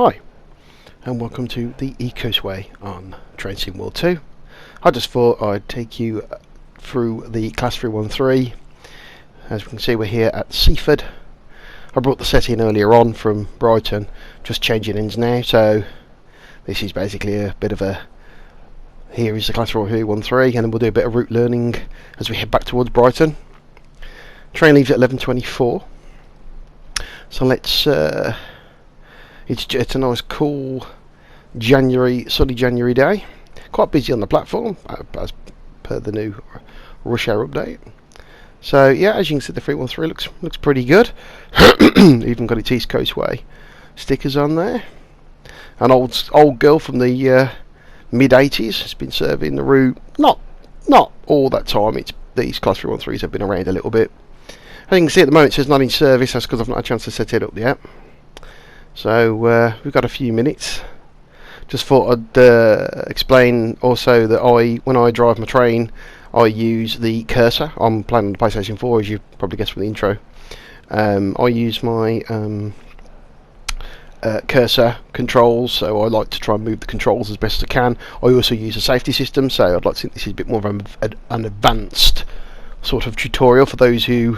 Hi, and welcome to the East Coastway on Train Sim World 2. I just thought I'd take you through the Class 313. As we can see, we're here at Seaford. I brought the set in earlier on from Brighton, just changing ends now, so this is basically a bit of a... Here is the Class 313, and then we'll do a bit of route learning as we head back towards Brighton. Train leaves at 11:24, so let's... It's a nice cool sunny January day. Quite busy on the platform as per the new rush hour update. So yeah, as you can see, the 313 looks pretty good. Even got its East Coastway stickers on there. An old girl from the mid 80s has been serving the route. Not all that time. These Class 313s have been around a little bit. As you can see at the moment, it says not in service. That's because I've not had a chance to set it up yet. So we've got a few minutes. Just thought I'd explain also that when I drive my train, I use the cursor. I'm playing on the PlayStation 4, as you probably guessed from the intro. I use my cursor controls, so I like to try and move the controls as best I can. I also use a safety system, so I'd like to think this is a bit more of an advanced sort of tutorial for those who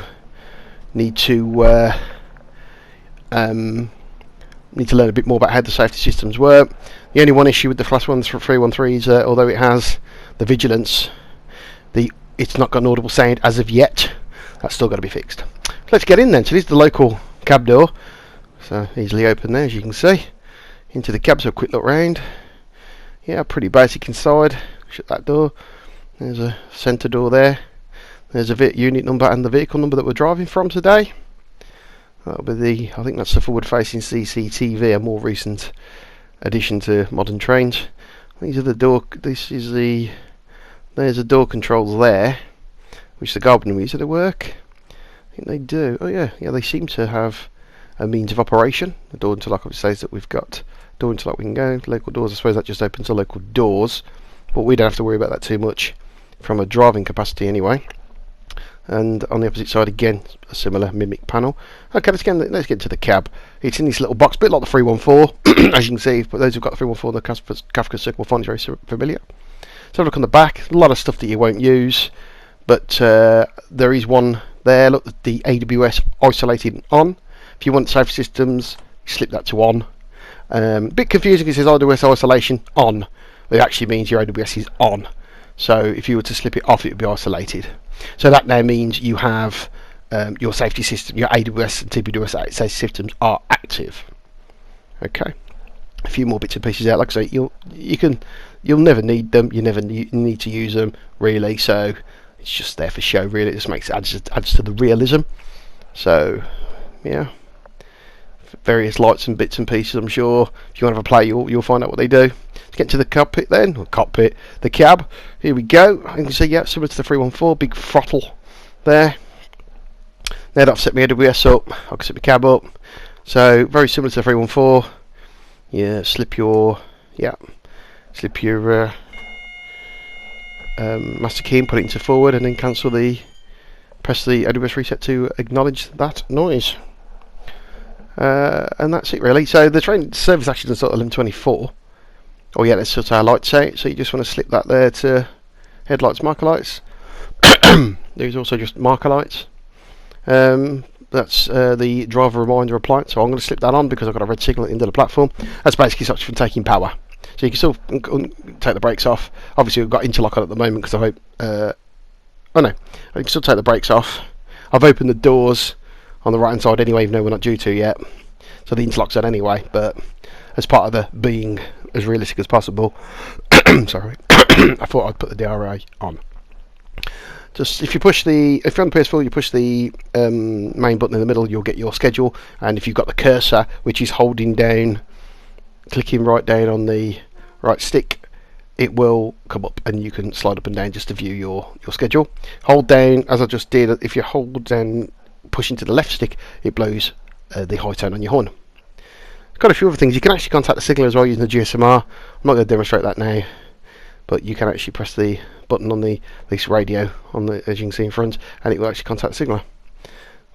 need to learn a bit more about how the safety systems work. The only one issue with the Class 313 is although it has the vigilance, it's not got an audible sound as of yet. That's still got to be fixed. So let's get in then. So this is the local cab door. So easily open there, as you can see. Into the cab, so a quick look round. Yeah, pretty basic inside. Shut that door. There's a centre door there. There's a unit number and the vehicle number that we're driving from today. That'll be I think that's the forward-facing CCTV, a more recent addition to modern trains. These are the door. There's the door controls there, which the Garden uses. Do they work? I think they do. Oh yeah, they seem to have a means of operation. The door interlock obviously says that we've got door interlock. We can go local doors. I suppose that just opens the local doors, but we don't have to worry about that too much from a driving capacity anyway. And on the opposite side again, a similar mimic panel. Okay, let's get into the cab. It's in this little box, a bit like the 314, as you can see. But those who've got the 314, the Kafka Circle will find it very familiar. So look on the back, a lot of stuff that you won't use, but there is one there. Look, the AWS isolated on. If you want safe systems, slip that to on. A bit confusing because it says AWS isolation on, but it actually means your AWS is on. So if you were to slip it off, it would be isolated. So that now means you have your safety system, your AWS and TPWS safety systems are active. Okay, a few more bits and pieces out. Like I say, you'll never need them. You never need to use them really. So it's just there for show. Really, it just adds to the realism. So yeah, various lights and bits and pieces. I'm sure if you want to have a play, you'll find out what they do. Let's get to the cockpit then, or cockpit, the cab. Here we go. I can see, yeah, similar to the 314, big throttle there. Now that I've set my AWS up, I can set my cab up. So very similar to the 314. Yeah, slip your master key and put it into forward, and then press the AWS reset to acknowledge that noise. And that's it really. So the train service actually does start at 11:24. Oh yeah, let's sort our lights out. So you just want to slip that there to headlights, marker lights. There's also just marker lights. That's the driver reminder appliance. So I'm going to slip that on because I've got a red signal at the end of the platform. That's basically such from taking power. So you can still take the brakes off. Obviously we've got interlock on at the moment because I can still take the brakes off. I've opened the doors on the right hand side anyway, even though we're not due to yet. So the interlock's on anyway, but as part of the being as realistic as possible, sorry, I thought I'd put the DRA on. Just if you're on the PS4, you push the main button in the middle, you'll get your schedule, and if you've got the cursor, which is holding down, clicking right down on the right stick, it will come up and you can slide up and down just to view your schedule. Hold down, as I just did. If you hold down, pushing to the left stick, it blows the high tone on your horn. It's got a few other things. You can actually contact the signal as well using the GSMR. I'm not going to demonstrate that now, but you can actually press the button on this radio on the, as you can see in front, and it will actually contact the signaller.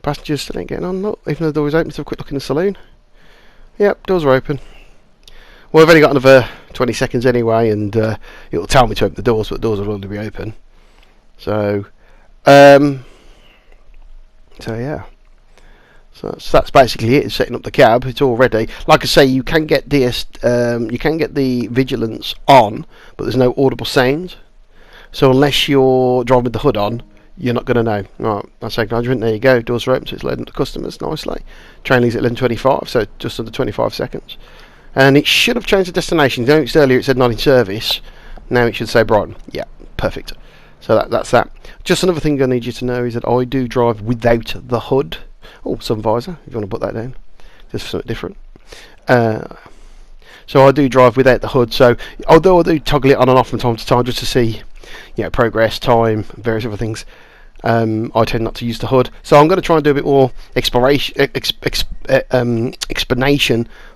Passengers still ain't getting on. Look, even though the door is open, let's have a quick look in the saloon. Yep, doors are open. Well, I've only got another 20 seconds anyway, and it'll tell me to open the doors, but the doors will already be open. So, yeah. So that's basically it. It's setting up the cab. It's all ready. Like I say, you can get you can get the vigilance on, but there's no audible sound. So unless you're driving with the hood on, you're not going to know. Right, that's acknowledgement. There you go. Doors are open, so it's loading up the customers nicely. Train leaves at 11:25, so just under 25 seconds. And it should have changed the destination. You noticed earlier it said not in service. Now it should say Brighton. Yeah, perfect. So that's that. Just another thing I need you to know is that I do drive without the hood. Oh, sun visor, if you want to put that down. Just for something different. So I do drive without the hood. So although I do toggle it on and off from time to time just to see, progress, time, various other things, I tend not to use the hood. So I'm going to try and do a bit more explanation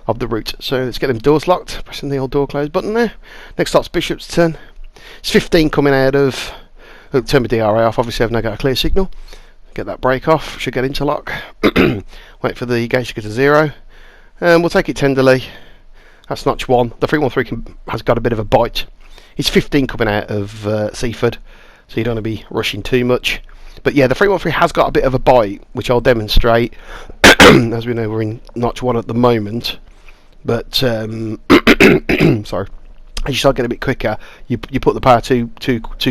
of the route. So let's get them doors locked. Pressing the old door close button there. Next stop's Bishopston. It's 15 coming out of. Turn my DRA off. Obviously I've now got a clear signal. Get that brake off. Should get interlock. Wait for the gauge to go to 0. And we'll take it tenderly. That's notch 1. The 313 has got a bit of a bite. It's 15 coming out of Seaford, so you don't want to be rushing too much. But yeah, the 313 has got a bit of a bite, which I'll demonstrate. As we know, we're in notch 1 at the moment. But sorry, as you start getting a bit quicker, you put the power too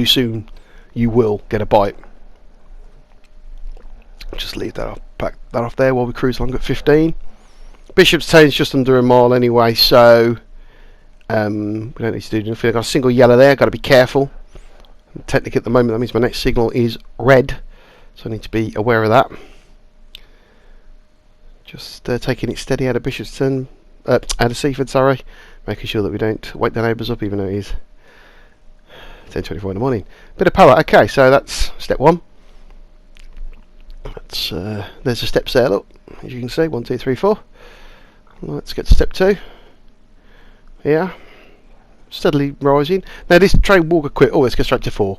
soon, you will get a bite. Just leave that off, pack that off there while we cruise along at 15. Bishopstown's just under a mile anyway, so we don't need to do anything. I've got a single yellow there, got to be careful. Technically at the moment that means my next signal is red, so I need to be aware of that. Just taking it steady out of Bishopston, out of Seaford, sorry. Making sure that we don't wake the neighbours up even though it is 10:24 in the morning. Bit of power, okay, so that's step 1. That's, there's the steps there, look, as you can see, 1, 2, 3, 4. Let's get to step 2. Yeah, steadily rising. Now this train will go quick. Oh, let's go straight to 4.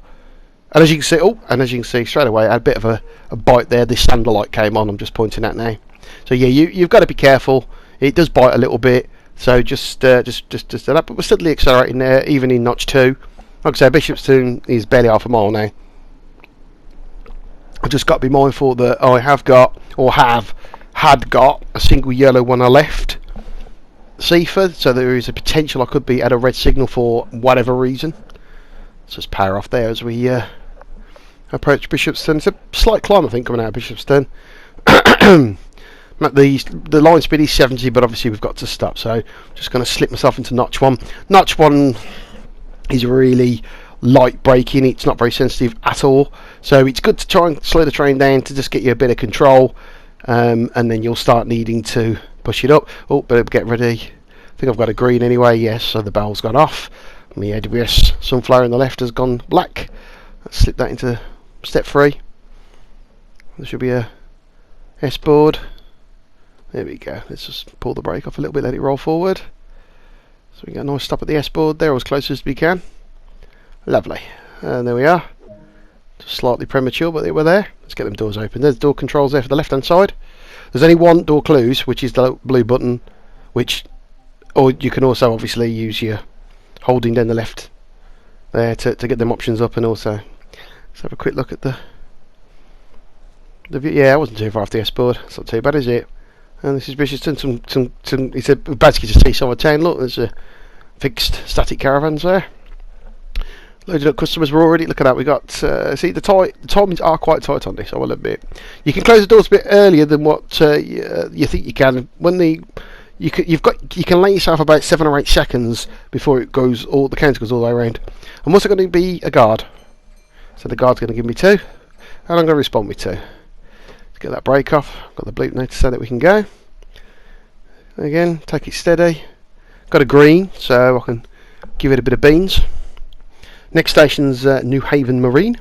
And as you can see, straight away, I had a bit of a bite there. This sander light came on. I'm just pointing at now. So yeah, you've got to be careful. It does bite a little bit. So just that. But we're steadily accelerating there, even in notch 2. Like I say, Bishopston is barely half a mile now. I've just got to be mindful that I had got a single yellow when I left Seaford, so there is a potential I could be at a red signal for whatever reason. Let's just power off there as we approach Bishopston. It's a slight climb, I think, coming out of Bishopston. The line speed is 70, but obviously we've got to stop, so I'm just going to slip myself into notch 1. Notch 1 is really light braking. It's not very sensitive at all, so it's good to try and slow the train down to just get you a bit of control, and then you'll start needing to push it up. Oh, better get ready. I think I've got a green anyway. Yes, so the bell's gone off. My AWS sunflower on the left has gone black. Let's slip that into step 3. There should be a S board. There we go. Let's just pull the brake off a little bit, let it roll forward. So we get a nice stop at the S board there, as close as we can. Lovely. And there we are. Just slightly premature, but they were there. Let's get them doors open. There's door controls there for the left hand side. There's only one door close, which is the blue button, or you can also obviously use your holding down the left there to get them options up, and also let's have a quick look at the view. Yeah, I wasn't too far off the S board. It's not too bad, is it? And this is Bishopston. Some it's basically just Seaside Town. Look, there's a fixed static caravans there. Loaded up customers. We're already looking at. We got see the timings are quite tight on this, I will admit. You can close the doors a bit earlier than what you think you can. When you can lay yourself about 7 or 8 seconds before it goes the counter goes all the way around. I'm also going to be a guard, so the guard's going to give me 2, and I'm going to respond with 2. Let's get that brake off. Got the bleep now to say that we can go. Again, take it steady. Got a green, so I can give it a bit of beans. Next station's New Haven Marine.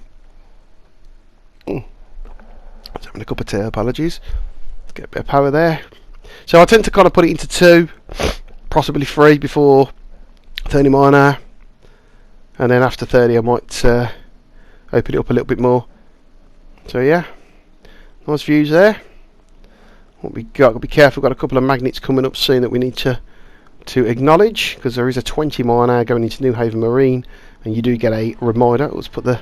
Just having a cup of tea, apologies. Let's get a bit of power there. So I tend to kind of put it into 2, possibly 3 before 30 mile an hour. And then after 30 I might open it up a little bit more. So yeah, nice views there. What we got to be careful, we've got a couple of magnets coming up soon that we need to to acknowledge, because there is a 20 mile an hour going into New Haven Marine, and you do get a reminder. Let's put the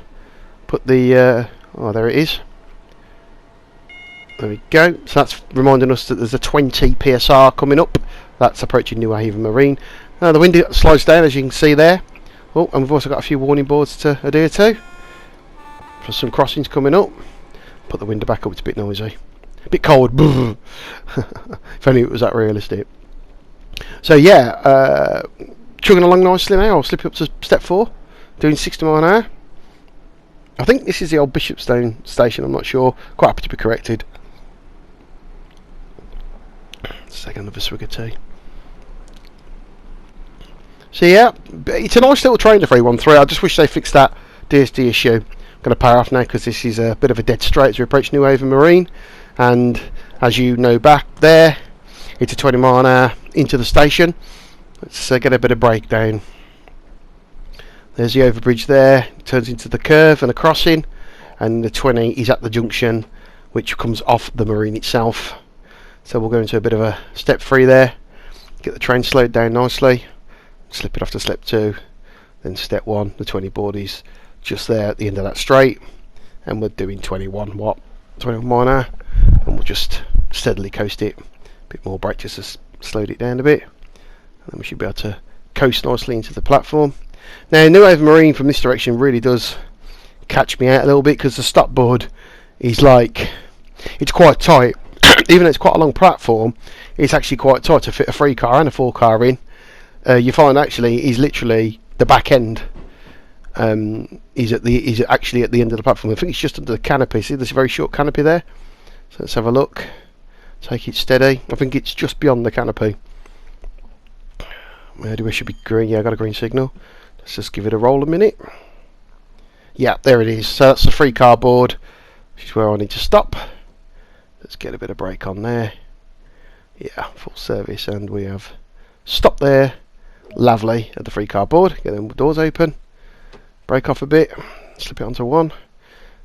oh, there it is. There we go. So that's reminding us that there's a 20 PSR coming up. That's approaching New Haven Marine. Now the wind slides down, as you can see there. Oh, and we've also got a few warning boards to adhere to for some crossings coming up. Put the window back up, it's a bit noisy. A bit cold. If only it was that realistic. So yeah, chugging along nicely now. I'll slip up to step 4, doing 60 mile an hour. I think this is the old Bishopstone station, I'm not sure. Quite happy to be corrected. Let's take another swig of tea. So yeah, it's a nice little train, the 313. I just wish they fixed that DSD issue. I'm going to power off now because this is a bit of a dead straight as we approach New Haven Marine. And as you know, back there, it's a 20 mile an hour into the station. Let's get a bit of breakdown. There's the overbridge there, it turns into the curve and a crossing, and the 20 is at the junction which comes off the marine itself. So we'll go into a bit of a step 3 there, get the train slowed down nicely, slip it off to step 2, then step 1, the 20 board is just there at the end of that straight, and we're doing 21 mile an hour, and we'll just steadily coast it. A bit more brake just to slow it down a bit, and then we should be able to coast nicely into the platform. Now New Haven Marine from this direction really does catch me out a little bit, because the stop board is like, it's quite tight. Even though it's quite a long platform, it's actually quite tight to fit a 3 car and a 4 car in. You find actually is literally the back end. Is actually at the end of the platform. I think it's just under the canopy. See, there's a very short canopy there. So let's have a look. Take it steady. I think it's just beyond the canopy. Where do we should be green? Yeah, I got a green signal. Let's just give it a roll a minute. Yeah, there it is. So that's the 3 car board, which is where I need to stop. Let's get a bit of brake on there. Yeah, full service, and we have stopped there. Lovely at the 3 car board. Get the doors open. Brake off a bit. Slip it onto 1.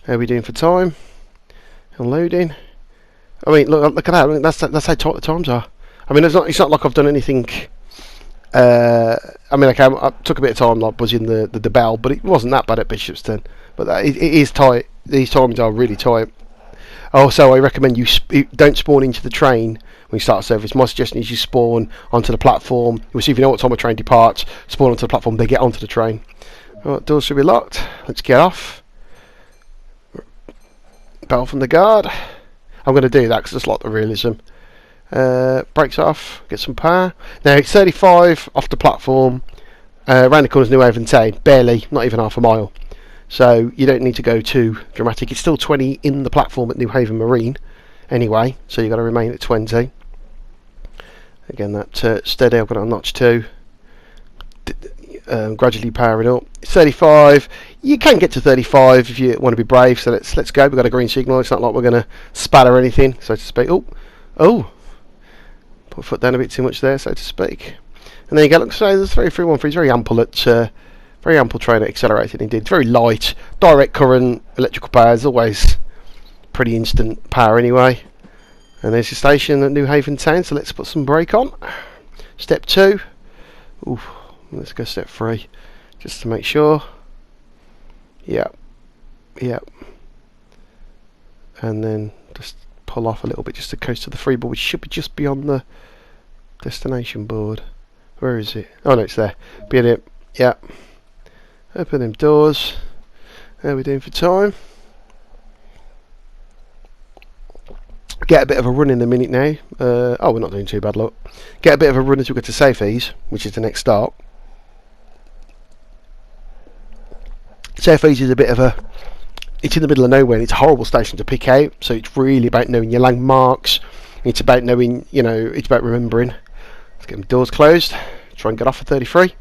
How are we doing for time? Unloading. I mean, look at that. I mean, that's how tight the times are. I mean, it's not like I've done anything. I mean, okay, I took a bit of time like buzzing the bell, but it wasn't that bad at Bishopston. But it is tight. These times are really tight. Also, I recommend you don't spawn into the train when you start service. My suggestion is you spawn onto the platform. You'll see if you know what time a train departs. Spawn onto the platform. They get onto the train. Right, doors should be locked. Let's get off. Bell from the guard. I'm going to do that because it's like the realism. Brakes off. Get some power. Now it's 35 off the platform. Around the corner's New Haven Town. Barely, not even half a mile. So you don't need to go too dramatic. It's still 20 in the platform at New Haven Marine anyway, so you've got to remain at 20. Again, that steady. I've got it on notch 2. Gradually powering up. It's 35. You can get to 35 if you want to be brave. So let's go. We've got a green signal. It's not like we're going to spatter anything, so to speak. Oh! Put foot down a bit too much there, so to speak. And there you go. Look, so there's 313 is very ample at. Very ample train at accelerated indeed. It's very light, direct current, electrical power is always pretty instant power anyway. And there's the station at New Haven Town, so let's put some brake on. Step 2. Ooh, let's go step 3, just to make sure. Yep. And then just pull off a little bit just to coast to the freeboard, which should be just beyond the destination board. Where is it? Oh no, it's there. Be in it. Yep. Open them doors. How are we doing for time? Get a bit of a run in a minute now. Oh, we're not doing too bad, look. Get a bit of a run as we get to Seaford, which is the next start. Seaford is a bit of a... It's in the middle of nowhere, and it's a horrible station to pick out, so it's really about knowing your landmarks. It's about knowing, you know, it's about remembering. Let's get the doors closed. Try and get off at 33.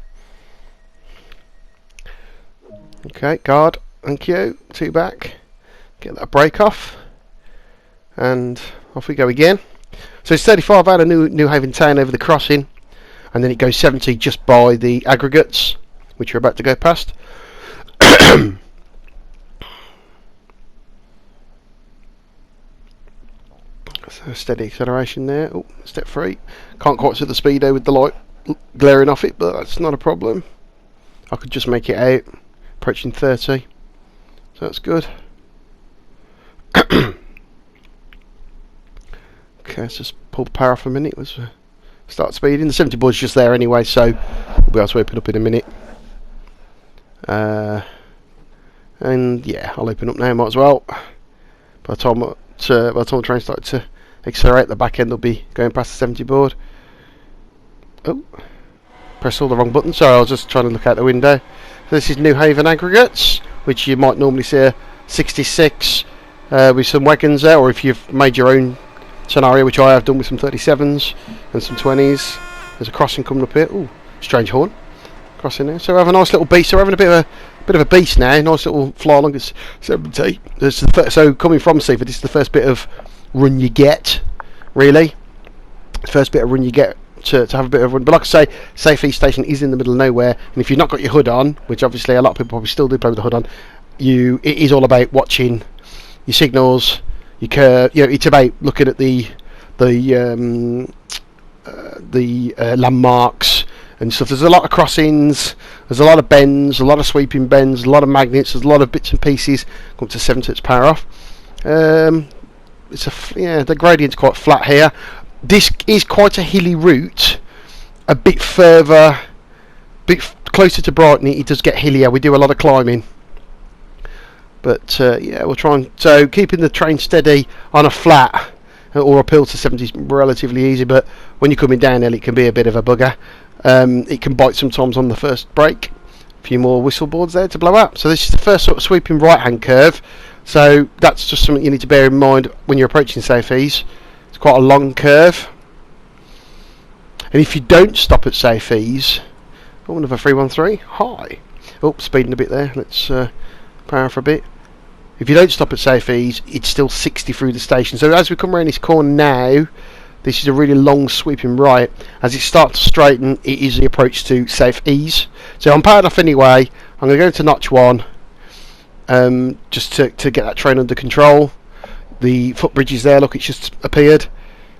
Okay, guard, thank you. 2 back. Get that brake off. And off we go again. So it's 35 out of New Haven Town over the crossing. And then it goes 70 just by the aggregates, which you're about to go past. So steady acceleration there. Oh, step 3. Can't quite see the speedo with the light glaring off it, but that's not a problem. I could just make it out, approaching 30, so that's good. Okay, let's just pull the power off a minute. Let's start speeding. The 70 board's just there anyway, so we'll be able to open up in a minute. And yeah, I'll open up now, might as well. By the time the train starts to accelerate, the back end will be going past the 70 board. Oh, press all the wrong buttons. Sorry, I was just trying to look out the window. So this is New Haven aggregates, which you might normally see a 66 with some wagons there, or if you've made your own scenario, which I have done with some 37s and some 20s. There's a crossing coming up here. Ooh, strange horn crossing there. So we have a nice little beast. So we're having a bit of a beast now. Nice little fly along. It's 70. So coming from Seaford, this is the first bit of run you get, really. First bit of run you get to have a bit of run. But like I say, Safe East Station is in the middle of nowhere, and if you've not got your hood on, which obviously a lot of people probably still do play with the hood on, it is all about watching your signals, your curve. You know, it's about looking at the landmarks and stuff. There's a lot of crossings, there's a lot of bends, a lot of sweeping bends, a lot of magnets, there's a lot of bits and pieces. Come to 70, it's power off. The gradient's quite flat here. This is quite a hilly route. A bit further, closer to Brighton, it does get hillier. We do a lot of climbing. But yeah, we'll try and... So keeping the train steady on a flat or uphill to 70 is relatively easy, but when you're coming downhill it can be a bit of a bugger. It can bite sometimes on the first brake. A few more whistle boards there to blow out. So this is the first sort of sweeping right hand curve. So that's just something you need to bear in mind when you're approaching Safe Ease. It's quite a long curve. And if you don't stop at Safe Ease... Oh, another 313. Hi. Oh, speeding a bit there. Let's power for a bit. If you don't stop at Safe Ease, it's still 60 through the station. So as we come around this corner now, this is a really long sweeping right. As it starts to straighten, it is the approach to Safe Ease. So I'm powered off anyway. I'm going to go to notch 1, just to get that train under control. The footbridge is there, look, it's just appeared.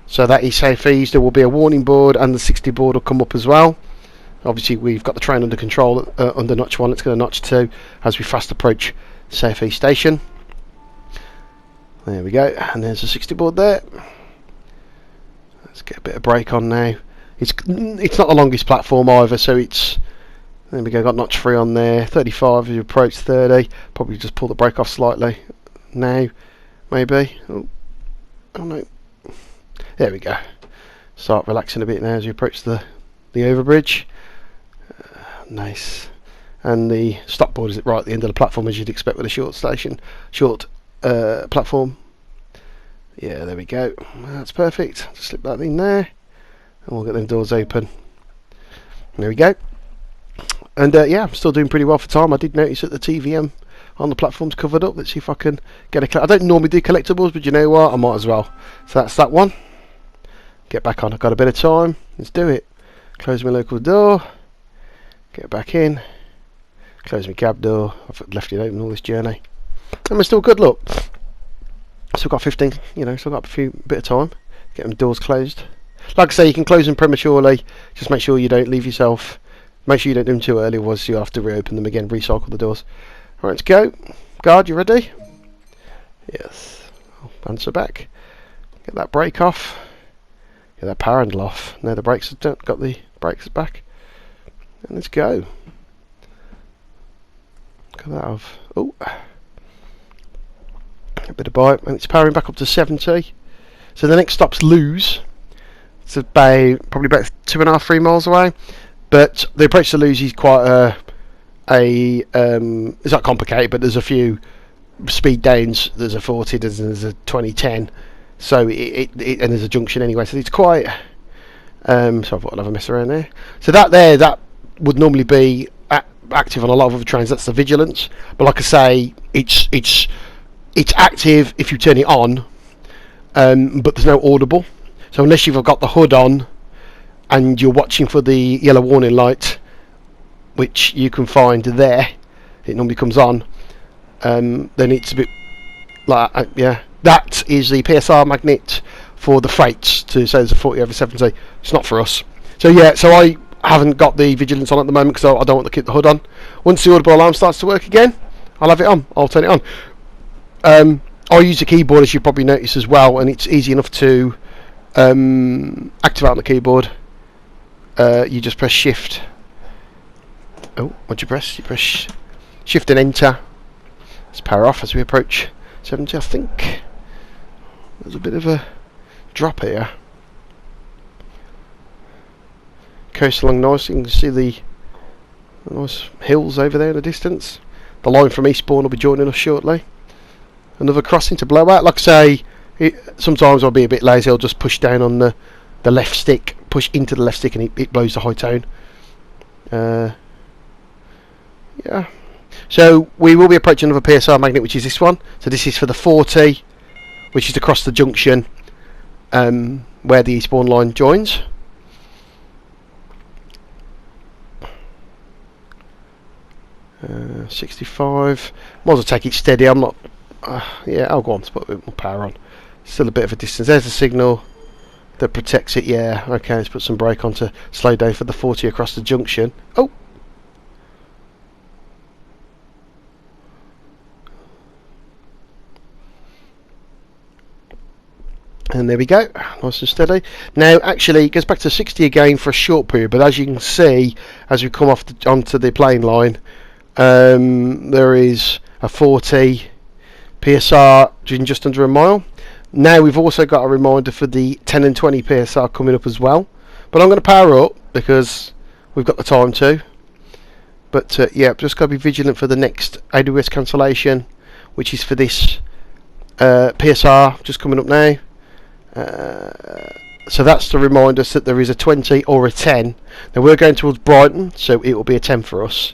So that is Safe Ease. There will be a warning board, and the 60 board will come up as well. Obviously we've got the train under control under notch 1. Let's go to notch 2 as we fast approach Safe East Station. There we go, and there's a 60 board there. Let's get a bit of brake on now. It's not the longest platform either, so it's... There we go, got notch 3 on there. 35 as you approach 30. Probably just pull the brake off slightly now, maybe. Oh no. There we go. Start relaxing a bit now as you approach the overbridge. Nice. And the stop board is right at the end of the platform, as you'd expect with a short platform. Yeah, there we go. That's perfect. Just slip that in there, and we'll get them doors open. There we go. And yeah, I'm still doing pretty well for time. I did notice that the TVM on the platform's covered up. Let's see if I can get a... I don't normally do collectibles, but you know what? I might as well. So that's that one. Get back on. I've got a bit of time. Let's do it. Close my local door. Get back in. Close my cab door. I've left it open all this journey. And we're still good, look. Still got 15, still got a bit of time. Get them doors closed. Like I say, you can close them prematurely. Just make sure you don't leave yourself... Make sure you don't do them too early, otherwise you'll have to reopen them again, recycle the doors. Right, let's go. Guard, you ready? Yes. Answer back. Get that brake off. Get that power handle off. Now the brakes have got the brakes back. And let's go. Got that off. Oh. A bit of bite, and it's powering back up to 70. So the next stop's Lewes. It's probably about 2.5-3 miles away. But the approach to Lewes is quite it's not complicated, but there's a few speed downs. There's a 40, there's a 2010. So and there's a junction anyway. So it's quite. So I thought I'd have a mess around there. So that would normally be active on a lot of other trains. That's the vigilance. But like I say, it's active if you turn it on, but there's no audible. So unless you've got the hood on and you're watching for the yellow warning light, which you can find there, it normally comes on, then it's a bit like yeah. That is the PSR magnet for the freights to say there's a 40 over 70. It's not for us. So yeah, so I haven't got the vigilance on at the moment because I don't want to keep the hood on. Once the audible alarm starts to work again, I'll have it on. I'll turn it on. I use a keyboard, as you probably noticed as well, and it's easy enough to activate on the keyboard. You just press shift. Oh, what'd you press? You press shift and enter. Let's power off as we approach 70. I think there's a bit of a drop here. Coast along nice. You can see the nice hills over there in the distance. The line from Eastbourne will be joining us shortly. Another crossing to blow out. Like I say, sometimes I'll be a bit lazy. I'll just push down on the left stick, push into the left stick, and it blows the high tone. Yeah. So we will be approaching another PSR magnet, which is this one. So this is for the 40, which is across the junction where the Eastbourne line joins. Uh, 65. Might as well take it steady. I'm not. Yeah, I'll go on to put a bit more power on. Still a bit of a distance. There's the signal that protects it. Yeah. Okay. Let's put some brake on to slow down for the 40 across the junction. Oh. And there we go, nice and steady. Now, actually, it goes back to 60 again for a short period, but as you can see, as we come off onto the plane line, there is a 40 PSR just under a mile. Now, we've also got a reminder for the 10 and 20 PSR coming up as well. But I'm going to power up because we've got the time to. But, yeah, just got to be vigilant for the next AWS cancellation, which is for this PSR just coming up now. So that's to remind us that there is a 20 or a 10. Now we're going towards Brighton, so it will be a 10 for us.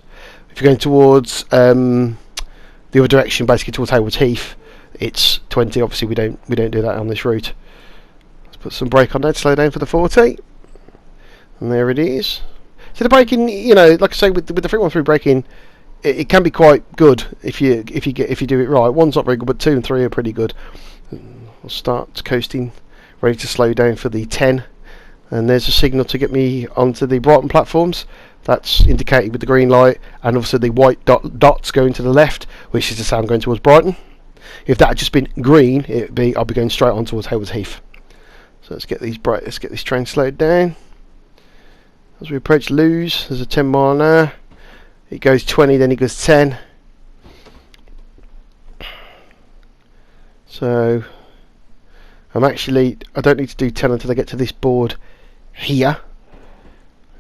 If you're going towards the other direction, basically towards Haywards Heath, it's 20. Obviously we don't do that on this route. Let's put some brake on there to slow down for the 40, and there it is. So the braking, you know, like I say, with the 313 braking, it can be quite good if you do it right. One's not very good, but 2 and 3 are pretty good. We'll start coasting. Ready to slow down for the 10, and there's a signal to get me onto the Brighton platforms. That's indicated with the green light, and obviously the white dots going to the left, which is the sound going towards Brighton. If that had just been green, I'll be going straight on towards Haywards Heath. So let's get this train slowed down. As we approach Lewes, there's a 10 mile an hour. It goes 20, then it goes 10. So I don't need to do 10 until I get to this board here.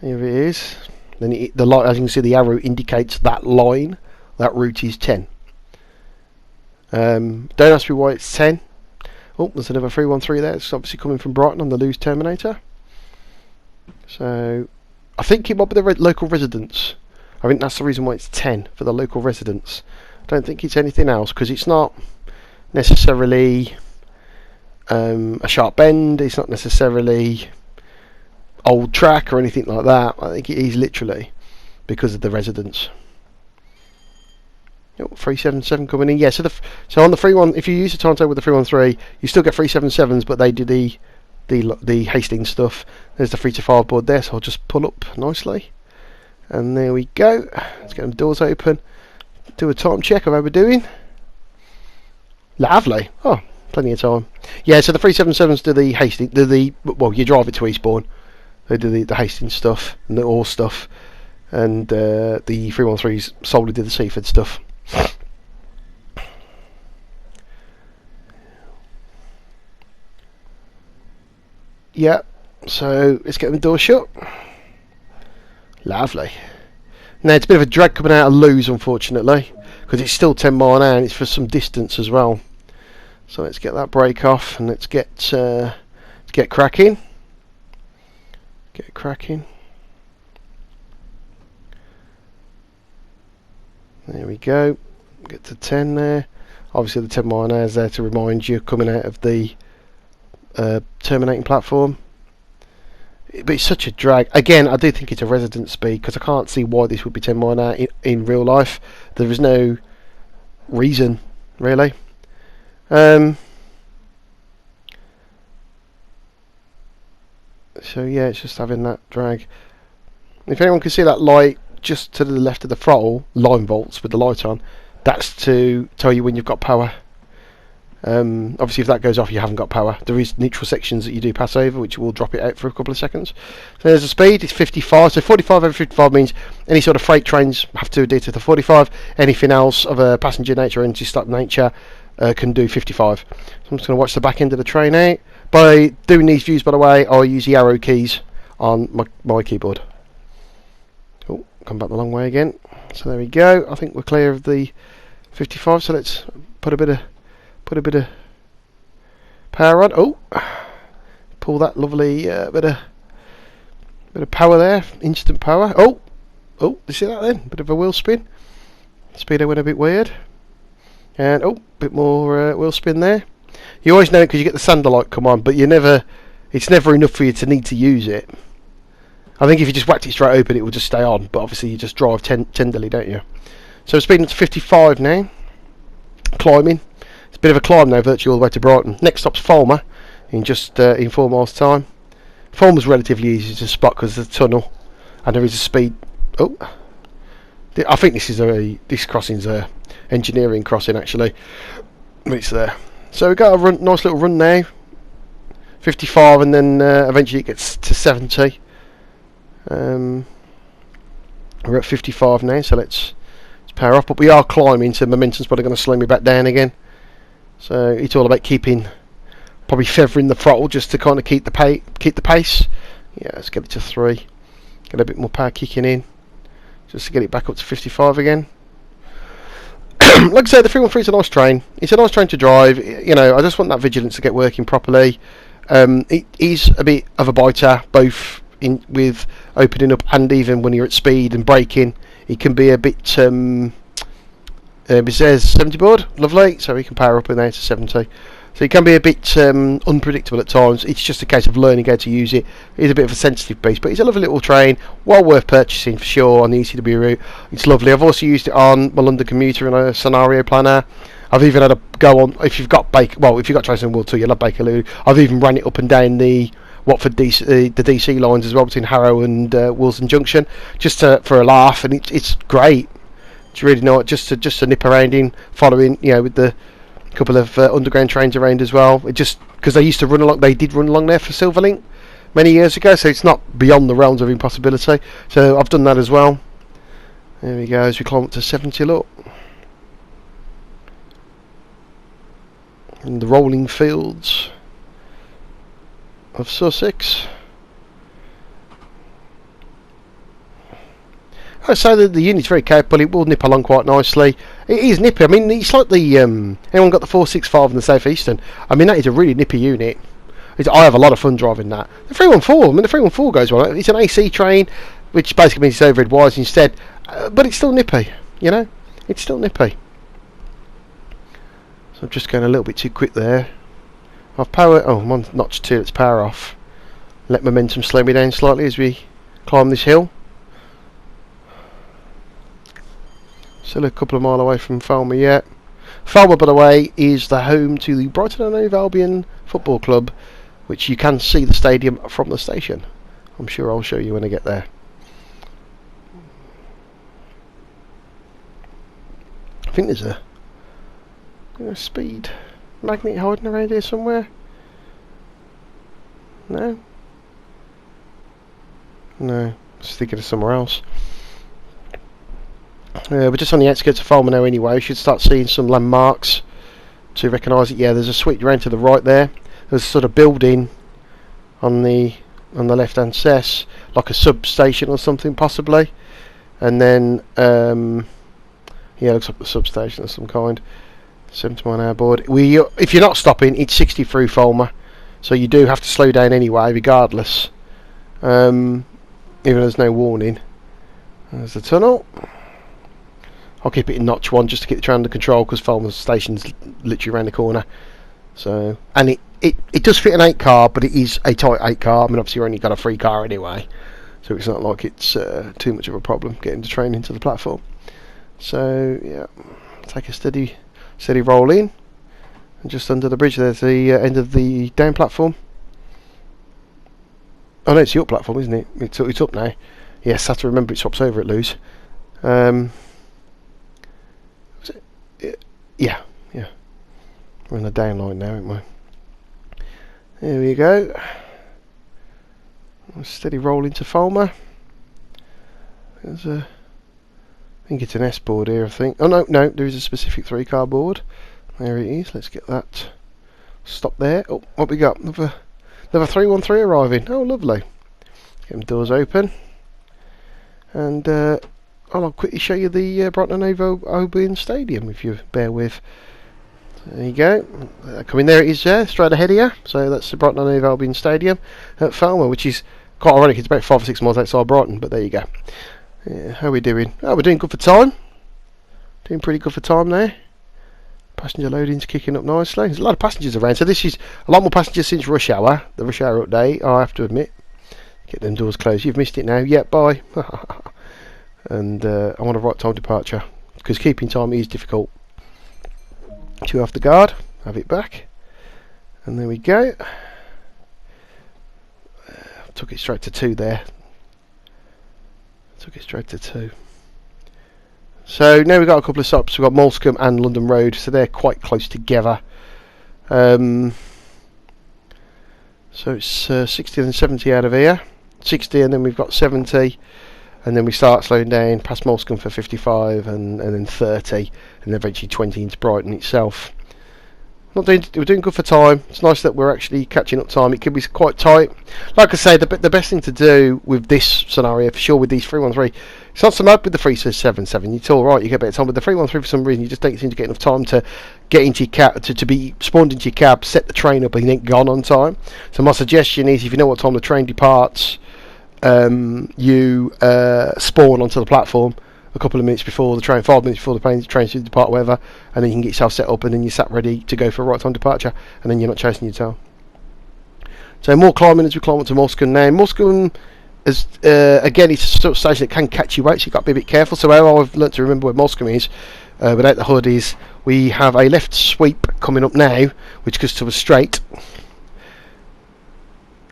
Here it is. Then the light, as you can see, the arrow indicates that line. That route is 10. Don't ask me why it's 10. Oh, there's another 313 there. It's obviously coming from Brighton on the Lewes Terminator. So I think it might be the local residents. I think that's the reason why it's 10 for the local residents. I don't think it's anything else, because it's not necessarily a sharp bend, it's not necessarily old track or anything like that. I think it is literally because of the residents. 377 coming in. Yeah, so on the 31, if you use the timetable with the 313, you still get 377s, but they do the Hastings stuff. There's the 3 to 5 board there, so I'll just pull up nicely, and there we go. Let's get the doors open. Do a time check of how we're doing. Lovely. Oh, plenty of time. Yeah, so the 377s do the Hastings, well, you drive it to Eastbourne. They do the Hastings stuff and the Orr stuff, and the 313s solely do the Seaford stuff. Yeah, so let's get the door shut. Lovely. Now it's a bit of a drag coming out of Lewes, unfortunately, because it's still 10 mile an hour and it's for some distance as well. So let's get that brake off and let's get cracking. Get cracking. There we go. Get to 10 there. Obviously the 10 mile an hour is there to remind you coming out of the terminating platform. But it's such a drag. Again, I do think it's a resident speed, because I can't see why this would be 10 mile an hour in real life. There is no reason, really. So yeah, it's just having that drag. If anyone can see that light just to the left of the throttle, line volts with the light on, that's to tell you when you've got power. Obviously if that goes off you haven't got power. There is neutral sections that you do pass over which will drop it out for a couple of seconds. So there's the speed, it's 55, so 45 over 55 means any sort of freight trains have to adhere to the 45, anything else of a passenger nature or energy stock nature can do 55. So I'm just going to watch the back end of the train out. By doing these views, by the way, I'll use the arrow keys on my keyboard. Oh, come back the long way again. So there we go, I think we're clear of the 55, so let's put a bit of power on. Oh, pull that lovely bit of power there, instant power. Oh, you see that then? Bit of a wheel spin. Speedo went a bit weird, and bit more wheel spin there. You always know it because you get the sander light come on, but it's never enough for you to need to use it. I think if you just whacked it straight open, it will just stay on. But obviously, you just drive tenderly, don't you? So speeding up to 55 now. Climbing. It's a bit of a climb now, virtually all the way to Brighton. Next stop's Falmer, in 4 miles' time. Falmer's relatively easy to spot because there's a tunnel, and there is a speed. Oh, I think this crossing's a engineering crossing actually. It's there. So we've got a nice little run now. 55, and then eventually it gets to 70. We're at 55 now, so let's power up. But we are climbing, so momentum's probably going to slow me back down again. So it's all about probably feathering the throttle just to kind of keep the pace. Yeah, let's get it to 3. Get a bit more power kicking in, just to get it back up to 55 again. Like I said, the 313 is a nice train. It's a nice train to drive. You know, I just want that vigilance to get working properly. It is a bit of a biter, both with opening up and even when you're at speed and braking. It can be a bit. It says 70 board, lovely. So we can power up in there to 70. So it can be a bit unpredictable at times. It's just a case of learning how to use it. It's a bit of a sensitive beast, but it's a lovely little train, well worth purchasing for sure on the ECW route. It's lovely. I've also used it on my London commuter in a scenario planner. I've even had a go on, if you've got Trace and World 2, you'll have Bakerloo. I've even ran it up and down the Watford the DC lines as well, between Harrow and Wilson Junction, just for a laugh, and it's great. It's really nice just to nip around in, following, with the couple of underground trains around as well. It just because they did run along there for Silverlink many years ago, so it's not beyond the realms of impossibility. So I've done that as well. There we go, as we climb up to 70. Look, in the rolling fields of Sussex. I say that the unit's very capable. It will nip along quite nicely. It is nippy. I mean, it's like the anyone got the 465 in the South Eastern? I mean, that is a really nippy unit. I have a lot of fun driving that. The 314. I mean, the 314 goes well. It's an AC train, which basically means it's overhead wires instead. But it's still nippy. It's still nippy. So I'm just going a little bit too quick there. I've power. Oh, I'm on notch 2. Let's power off. Let momentum slow me down slightly as we climb this hill. Still a couple of miles away from Falmer yet. Falmer, by the way, is the home to the Brighton and Hove Albion Football Club, which you can see the stadium from the station. I'm sure I'll show you when I get there. I think there's a speed magnet hiding around here somewhere. No? No. I was thinking of somewhere else. We're just on the outskirts of Falmer now anyway. We should start seeing some landmarks to recognise it. Yeah, there's a switch around to the right there. There's a sort of building on the left hand side, like a substation or something possibly. And then yeah, looks like the substation of some kind. 70 mile an hour board. If you're not stopping, it's 60 through Falmer, so you do have to slow down anyway, regardless. Even though there's no warning. There's the tunnel. I'll keep it in notch 1 just to keep the train under control, because Falmer station's literally around the corner. So, and it does fit an 8 car, but it is a tight 8 car. I mean, obviously you've only got a 3 car anyway, so it's not like it's too much of a problem getting the train into the platform. So yeah, take a steady roll in, and just under the bridge there's the end of the down platform. Oh no, it's the up platform, isn't it? It's up now. Yes, I have to remember it swaps over at Lewes. Was it? Yeah. We're on a down line now, aren't we? There we go. Steady roll into Fulmer. There's a... I think it's an S board here, I think. Oh, no, there is a specific 3-car board. There it is. Let's get that. Stop there. Oh, what we got? Another 313 arriving. Oh, lovely. Get them doors open. And I'll quickly show you the Brighton and Hove Albion Stadium, if you bear with. There you go. Coming there it is there, straight ahead here. So that's the Brighton and Hove Albion Stadium at Fulmer, which is quite ironic. It's about 5 or 6 miles outside Brighton, but there you go. Yeah, how are we doing? Oh, we're doing good for time. Doing pretty good for time there. Passenger loading's kicking up nicely. There's a lot of passengers around, so this is a lot more passengers since rush hour. The rush hour update, I have to admit. Get them doors closed. You've missed it now. Yeah, bye. And I want a right time departure, because keeping time is difficult. 2 off the guard. Have it back. And there we go. Took it straight to 2 there. Took it straight to 2. So now we've got a couple of stops. We've got Moulscombe and London Road, so they're quite close together. So it's 60 and 70 out of here. 60, and then we've got 70, and then we start slowing down past Moulscombe for 55, and then 30, and then eventually 20 into Brighton itself. We're doing good for time. It's nice that we're actually catching up time. It could be quite tight. Like I say, the best thing to do with this scenario, for sure, with these 313, it's not so much with the 377. It's all right. You get better time with the 313. For some reason, you just don't seem to get enough time to get into your cab, to be spawned into your cab, set the train up, and then gone on time. So my suggestion is, if you know what time the train departs, you spawn onto the platform a couple of minutes before the train, 5 minutes before the train should depart, whatever, and then you can get yourself set up, and then you're sat ready to go for a right time departure, and then you're not chasing your tail. So more climbing as we climb up to Moulscombe now. Moulscombe is, again, it's a sort of station that can catch you out, so you've got to be a bit careful. So how I've learnt to remember where Moulscombe is, without the hood, is we have a left sweep coming up now, which goes to a straight,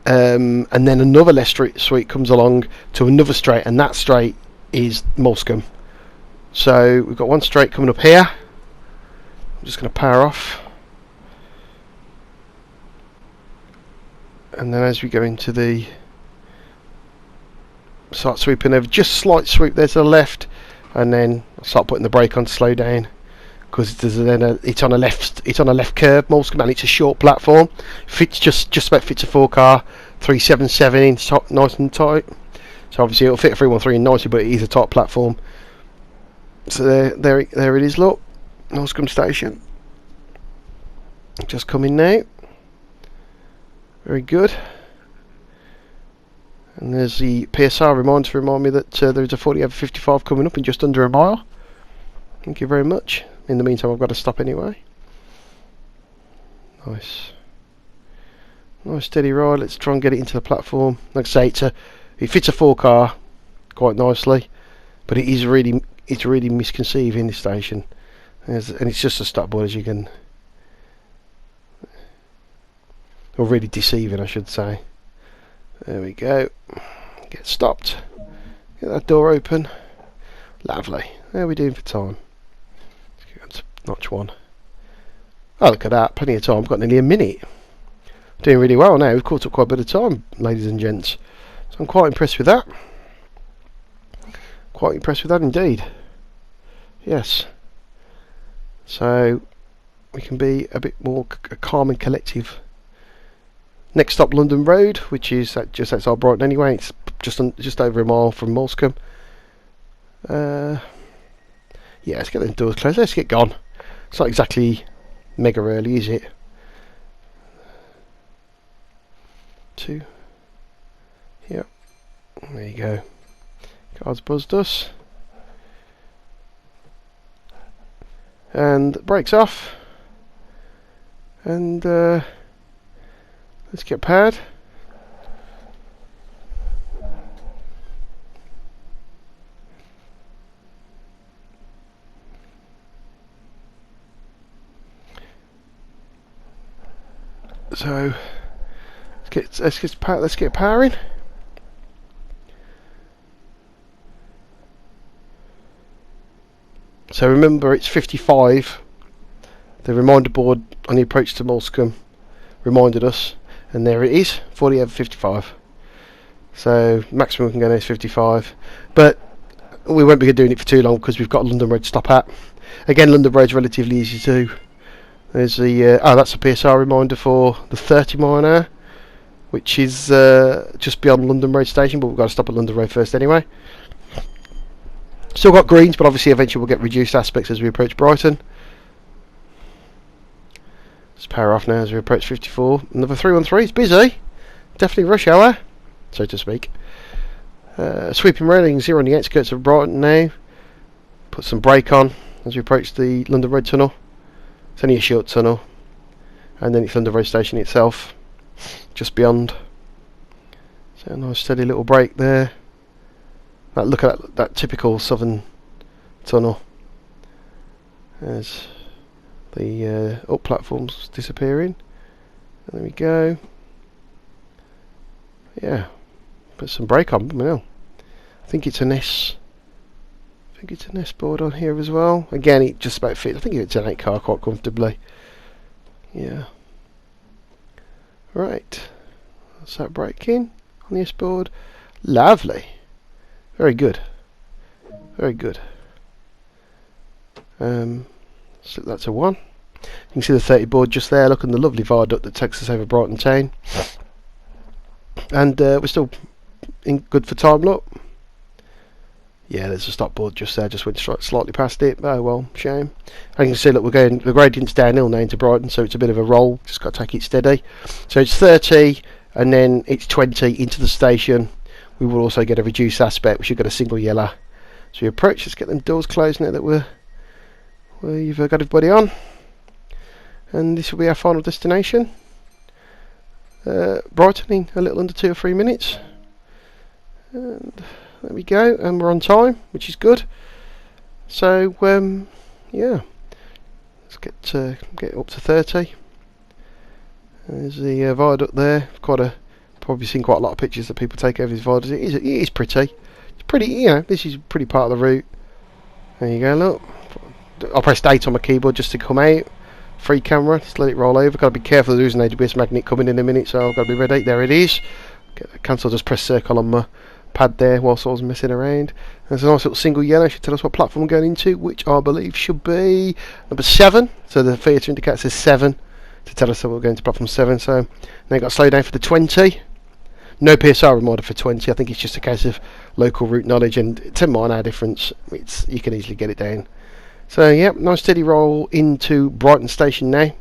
and then another left sweep comes along to another straight, and that straight is Moulscombe. So we've got one straight coming up here. I'm just going to power off, and then as we go into the start sweeping over, just slight sweep there to the left, and then I'll start putting the brake on to slow down, because it's on a left curb, Moulscombe, and it's a short platform. Fits just about fits a 4-car 377 in, nice and tight. So obviously it'll fit a 313 nicely, but it is a tight platform. So there it is. Look, Moulscombe station. Just coming now. Very good. And there's the PSR reminder to remind me that there is a 40 over 55 coming up in just under a mile. Thank you very much. In the meantime, I've got to stop anyway. Nice steady ride. Let's try and get it into the platform. Like I say, it fits a 4-car quite nicely, but it's really misconceiving this station, and it's just a stop board, as you can, or really deceiving, I should say. There we go. Get stopped. Get that door open. Lovely. How are we doing for time? Let's go to notch 1. Oh, look at that. Plenty of time. I've got nearly a minute. Doing really well now. We've caught up quite a bit of time, ladies and gents. So I'm quite impressed with that. Quite impressed with that indeed. Yes. So we can be a bit more calm and collective. Next stop, London Road, which is just outside Brighton anyway. It's just over a mile from Moulscombe. Yeah, let's get the doors closed. Let's get gone. It's not exactly mega early, is it? 2. Yep. There you go. Car's buzzed us. And brakes off. And let's get powered. So let's get powering. So remember, it's 55. The reminder board on the approach to Moulsecoomb reminded us, and there it is, 40 over 55. So maximum we can go now is 55, but we won't be doing it for too long because we've got London Road to stop at. Again, London Road's relatively easy too. There's the that's a PSR reminder for the 30 mile an hour, which is just beyond London Road station, but we've got to stop at London Road first anyway. Still got greens, but obviously eventually we'll get reduced aspects as we approach Brighton. Let's power off now as we approach 54. Another 313, it's busy. Definitely rush hour, so to speak. Sweeping railings here on the outskirts of Brighton now. Put some brake on as we approach the London Road tunnel. It's only a short tunnel. And then it's London Road station itself, just beyond. So a nice steady little brake there. Look at that typical southern tunnel. There's the up platforms disappearing. And there we go. Yeah, put some brake on. Well, I think it's an S. I think it's an S board on here as well. Again, it just about fits. I think it's an 8 car quite comfortably. Yeah. Right. That's that brake in on the S board. Lovely. Very good. Very good. So that's a 1. You can see the 30 board just there. Look at the lovely viaduct that takes us over Brighton town. And we're still in good for time, look. Yeah, there's a stop board just there. Just went slightly past it. Oh well, shame. And you can see, look, we're going. The gradient's downhill now into Brighton, so it's a bit of a roll. Just got to take it steady. So it's 30, and then it's 20 into the station. We will also get a reduced aspect. We should get a single yellow. So we approach. Let's get them doors closed now that we've got everybody on. And this will be our final destination. Brighton in a little under 2 or 3 minutes. And there we go. And we're on time, which is good. So yeah, let's get up to 30. There's the viaduct there. Probably seen quite a lot of pictures that people take over these viaducts. It is pretty. It's pretty. You know, this is pretty part of the route. There you go. Look, I pressed 8 on my keyboard just to come out. Free camera. Just let it roll over. Got to be careful. There's an AWS magnet coming in a minute, so I've got to be ready. There it is. Cancel. Just press circle on my pad there whilst I was messing around. There's a nice little single yellow. Should tell us what platform we're going into, which I believe should be number 7. So the theatre indicator says 7 to tell us that we're going to platform 7. So now you've got to slow down for the 20. No PSR reminder for 20. I think it's just a case of local route knowledge, and 10 mile an hour difference. You can easily get it down. So yeah, nice steady roll into Brighton station now.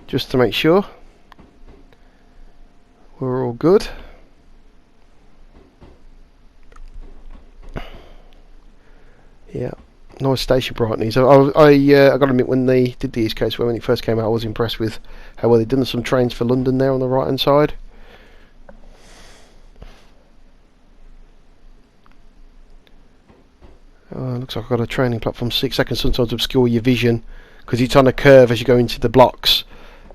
Just to make sure we're all good. Yeah, nice station Brighton. So I got to admit, when they did the East Coastway when it first came out, I was impressed with how well they'd done some trains for London there on the right hand side. Looks like I've got a training platform 6. That can sometimes obscure your vision because it's on a curve as you go into the blocks.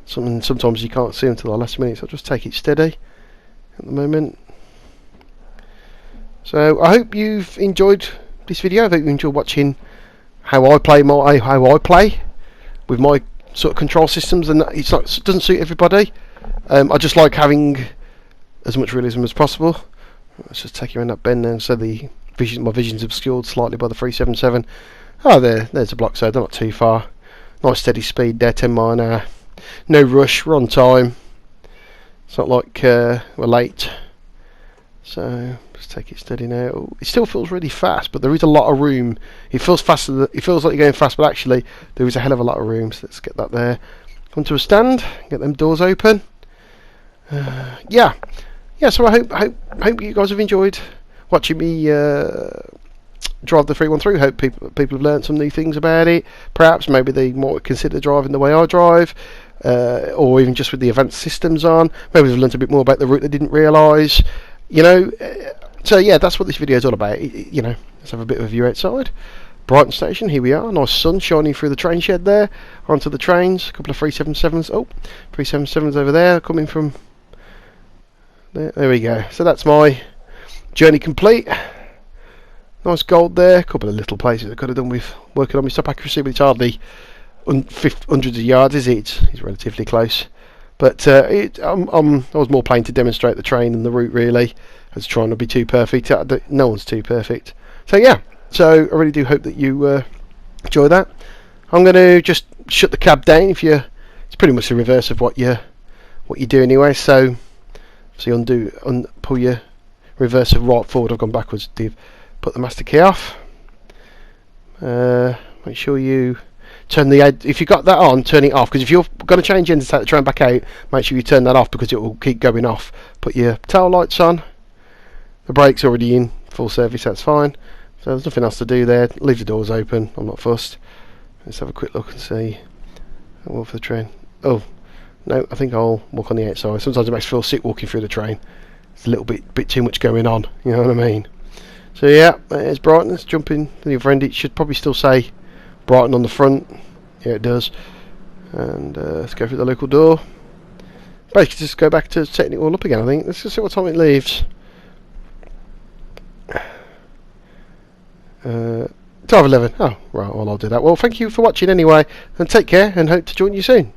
Sometimes you can't see them until the last minute, so I'll just take it steady at the moment. So I hope you've enjoyed this video. I hope you enjoyed watching how I play with my sort of control systems, and it doesn't suit everybody. I just like having as much realism as possible. Let's just take you around that bend now, so my vision's obscured slightly by the 377. Oh, there's a block, so they're not too far. Nice steady speed there, 10 mile an hour. No rush, we're on time. It's not like we're late. So let's take it steady now. Ooh, it still feels really fast, but there is a lot of room. It feels faster. It feels like you're going fast, but actually there is a hell of a lot of room. So let's get that there. Come to a stand. Get them doors open. Yeah. So I hope you guys have enjoyed watching me drive the 313. Hope people have learned some new things about it. Perhaps maybe they might consider driving the way I drive, or even just with the advanced systems on. Maybe they've learned a bit more about the route they didn't realise. You know, so yeah, that's what this video is all about. You know, let's have a bit of a view outside. Brighton station, here we are. Nice sun shining through the train shed there onto the trains. A couple of 377s. Oh, 377s over there coming from there. There we go. So that's my journey complete. Nice gold there. A couple of little places I could have done with working on my stop accuracy, but it's hardly hundreds of yards, is it? It's relatively close. But I was more playing to demonstrate the train and the route, really, as trying to be too perfect. No one's too perfect. So yeah, so I really do hope that you enjoy that. I'm going to just shut the cab down. It's pretty much the reverse of what you do anyway. So pull your reverse of right forward. I've gone backwards. Put the master key off. Make sure you turn if you've got that on, turn it off, because if you're going to change engine to take the train back out, make sure you turn that off because it will keep going off. Put your tail lights on. The brake's already in full service, that's fine. So there's nothing else to do there. Leave the doors open, I'm not fussed. Let's have a quick look and see. Well, for the train. Oh, no, I think I'll walk on the outside. Sometimes it makes me feel sick walking through the train. It's a little bit too much going on, you know what I mean? So yeah, there's Brighton. Let's jump in to the other end. It should probably still say Brighton on the front. Yeah, it does. And let's go through the local door. Basically just go back to setting it all up again, I think. Let's just see what time it leaves. 12:11. Oh, right, well, I'll do that. Well, thank you for watching anyway, and take care, and hope to join you soon.